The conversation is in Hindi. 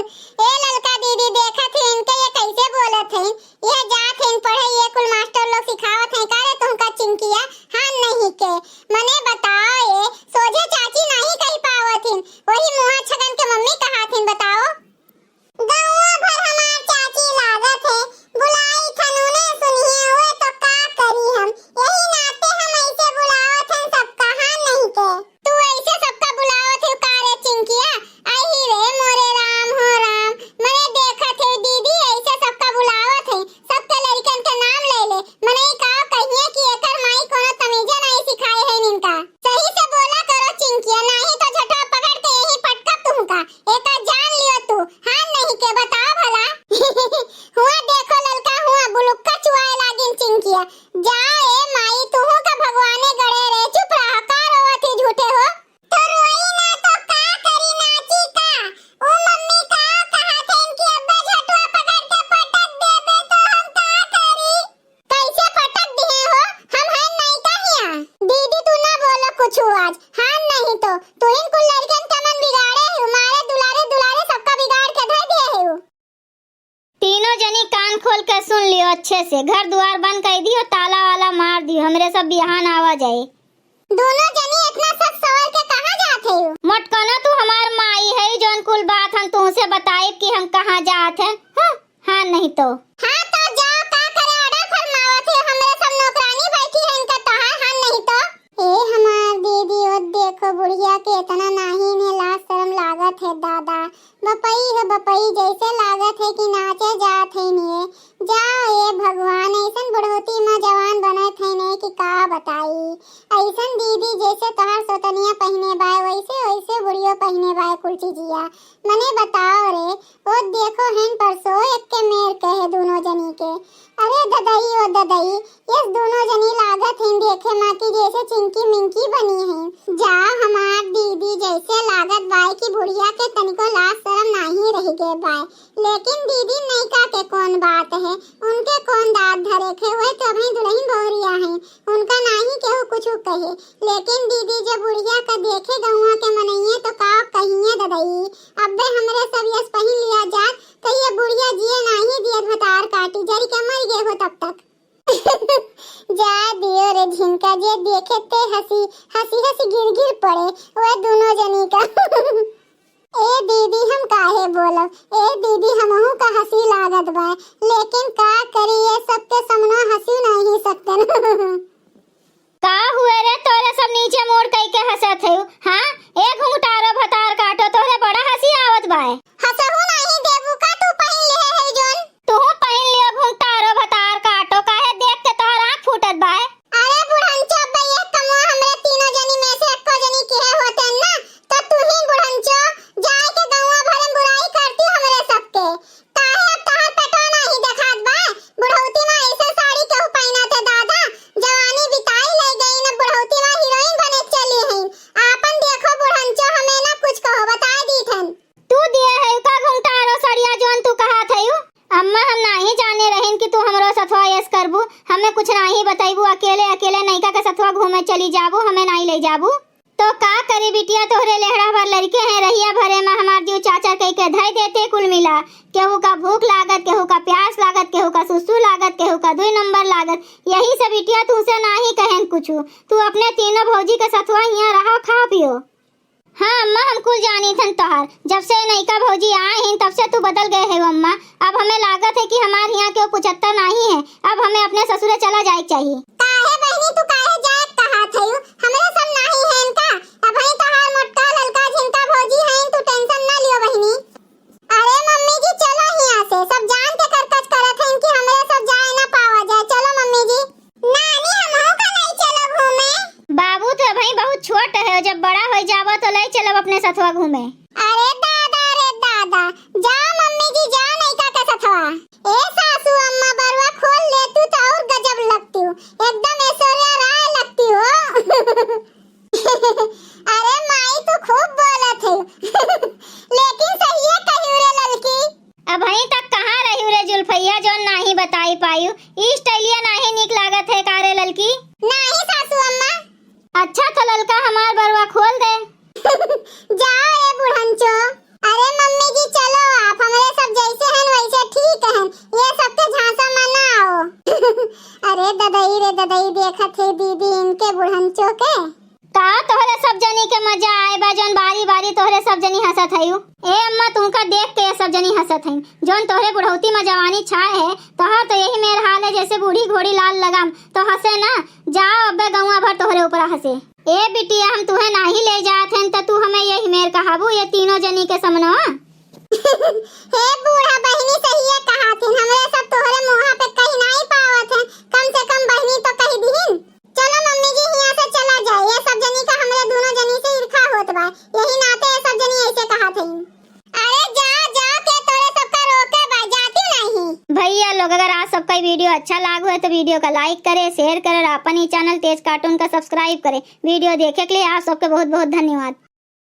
ए ललका दीदी देखा थे इनके ये कैसे बोलत है। ये जात है पढ़े ये कुल मास्टर लोग सिखावत है का रे तुमका चिंकिया हां नहीं के मने बताओ ये सोझे चाची नहीं कह पावत है वही मुहा छगन के मम्मी कहात है बताओ। गांव भर हमार चाची लागत है बुलाई थनुने सुनिए हुए तो का करी हम यही नाते हम ऐसे बुलावत हैं सबका हां नहीं के तू ऐसे सबका बुलावत है का रे चिंकिया आई रे मोरे राम हो राम मने देखा थे दीदी ऐसे सबका बुलावत है सबके लड़कन के नाम ले ले मने का कहिए कि एकर माई कोनो तमीजे नहीं सिखाए है इनका सही से बोला करो चिंकिया नहीं तो झटवा पकड़ के यही पटका तुमका एका जान लियो तू हां नहीं के बताओ भला हुआ देखो ललका हुआ बुलुक्का चुआए लागिन चिंकिया जाओ ए माई तू का भगवाने गड़े रे चुप रह का रोवत ही झूठे हो तो रोई ना तो का करी नाची का ओ मम्मी का कहा थे इनकी अब्बा झटवा पकड़ के पटक देबे तो हम का करी कैसे पटक दिए हो हम है नहीं कहिया दीदी तू ना बोलो कुछ आज हां नहीं तो तू इन कुल लड़कन का मन बिगाड़े है मारे दुलारे दुलारे सबका बिगाड़ के धर दिए है। तीनों जनी कान खोल के सुन लियो अच्छे से घर द्वार बंद कर दियो ताला वाला मार दियो हमरे सब बिहान आवा जाए। दोनों जनी इतना सब सवाल के कहां जात है मटकना तू हमार माई है जौन कुल बात हम तुमसे बताए कि हम कहां जात हैं हां नहीं तो हां तो जाओ का करे ऑर्डर फरमावत है हमरे सब नौकरानी बैठी है इनका तो हां नहीं तो ए हमार दीदी ओ देखो बुढ़िया के इतना नहीं ने लाज शर्म लागत है दादा बपई जैसे लागत है कि नाचे जात है ने जाओ ये भगवान ऐसन बुढ़ोती में जवान बनत है ने कि का बताई ऐसन दीदी जैसे तोहार सोतनिया पहने बाय वैसे वैसे बुढ़ियो पहने बाय कुल चीजिया मने बताओ रे ओ देखो हेन परसो एक के मेर के है दोनों जनी के अरे ददई ओ ददई ये दोनों जनी लागत है देखे मां की जैसे चिंकी मिंकी बनी है जा हमार दीदी जैसे लागत बाय की बुढ़िया के तनिको लाज शर्म नहीं रह गए बाय लेकिन दीदी नहीं का के कौन बात है उनके कौन दांत धरे थे वह तो अभी दुल्हन बहुरिया है उनका नहीं केहू कुछ कहे लेकिन दीदी जब बुढ़िया का देखे गौवा के मनइए तो का कहिए ददई अबे हमरे सब यस पहिन लिया जात कहिए बुढ़िया जिए नहीं दिए भतार काटी जरी के मर गए हो तब तक जा दियो रे झिनका जे देखे ते हंसी हंसी हंसी गिर गिर पड़े वह दोनों जनी का ए दीदी हम काहे बोलब ए दीदी हमहू का हंसी लागत बा लेकिन का करी ये सब के सामने हंसी नहीं सकते का हुए रे तोरे सब नीचे मोड़ कई के हंसत है हां एक घुंघटारो भतार काटो तोरे बड़ा हंसी आवत बा हंसहू नहीं देबू का तू पहन ले है जोन तू पहन लियो घुंघटारो भतार काटो काहे देख के तोहर आंख फूटत बा अरे बुढ़ंचो भैया कमो हमरे तीनों जनी में से एको जनी के होते ना तो तू ही बुढ़ंचो जाए के गौवा भरे बुराई करती हमरे सबके काहे तोहर पेटो नहीं देखात बा बुढ़ौती में ऐसे साड़ी केहू पहनत है दादा जवानी बिताई ले गई ना बुढ़ौती में हीरोइन बने चली है आपन देखो बुढ़ंचो हमें ना कुछ कहो बता दीथन तू दिए है का घुंघटारो सड़िया जोन तू कहा थयू अम्मा हम नहीं जाने रहन कि तू हमरो सथवा यस करबू हमें कुछ नहीं बताइबू अकेले अकेले नैका के सथवा घूमे चली जाबू हमें नहीं ले जाबू तो का करी बिटिया तोहरे लेहड़ा भर लड़के हैं रहिया भरे में हमार दियो चाचा कह के धई देते कुल मिला केहू का भूख लागत केहू का प्यास लागत केहू का सुसु लागत केहू का 2 नंबर लागत यही सब बिटिया तुमसे नहीं कहन कुछ तू अपने तीनों भौजी के सथवा हियां रहो खा पियो। हाँ अम्मा हम कुछ जानी थन तोहर जब से नैका भौजी आए हैं तब से तू बदल गए है अम्मा अब हमें लागत है कि हमार यहाँ के 75 नहीं है अब हमें अपने ससुरे चला जाए चाहिए। काहे बहनी तू काहे जाए कहा थयू हमरे सब नहीं है इनका अब है तोहार मोटका ललका झिनका भौजी है तू टेंशन ना लियो बहनी। अरे मम्मी जी चलो यहाँ से सब जान के करकच करत हैं कि हमरे सब जाए ना पावा जाए चलो मम्मी जी नानी हमहू का नहीं चलो घूमे बाबू तो भाई बहुत छोट है जब बड़ा हो जाबो तो ले चलब अपने सथवा घूमे। अरे दादा जाओ मम्मी जी जाओ नैका का सथवा ए सासू अम्मा बरवा खोल ले तू तो और गजब लगती हो एकदम ऐश्वर्या राय लगती हो अरे माई तू खूब बोलत है लेकिन सही है कहियो रे ललकी अब वहीं तक कहाँ रही रे जुल्फैया जो नहीं बताई पायू ई स्टाइलिया नहीं निक लागत है कारे ललकी नहीं सासू अम्मा अच्छा तो ललका हमार बरवा खोल दे जाओ ए बुढ़ंचो अरे मम्मी जी चलो आप जनी के मजा आए बा जोन बारी बारी तोहरे सब जनी हंसत हयू। ए अम्मा तुमका देख के ये सब जनी हंसत हई। जोन तोहरे बुढ़ौती में जवानी छाए है तोहर तो यही मेर हाल है जैसे बूढ़ी घोड़ी लाल लगाम तो हंसे ना। जाओ अब्बे गौवा भर तोहरे ऊपर हंसे। ए बिटिया हम तुहे नाही ले जात हन त तू हमें यही मेर कहाबू ये तीनों जनी के समनवा। हे बूढ़ा बहनी सही है कहा थी हमरे सब तोहरे मुंह पे कहीं नहीं पावत है। कम से कम बहनी तो कह दीहिन। चलो मम्मी जी यहाँ से चला जाए। ये सब जनी का हमरे दोनों जनी से ईर्खा होत बा यही नाते ये सब जनी ऐसे कहा थी। अरे जा जा के तोरे सबका रोके बा जाती नहीं। भैया लोग अगर आप सबका वीडियो अच्छा लागू है तो वीडियो का लाइक करे शेयर करे और अपन ही चैनल तेज कार्टून का सब्सक्राइब करे। वीडियो देखे के लिए आप सबके बहुत बहुत धन्यवाद।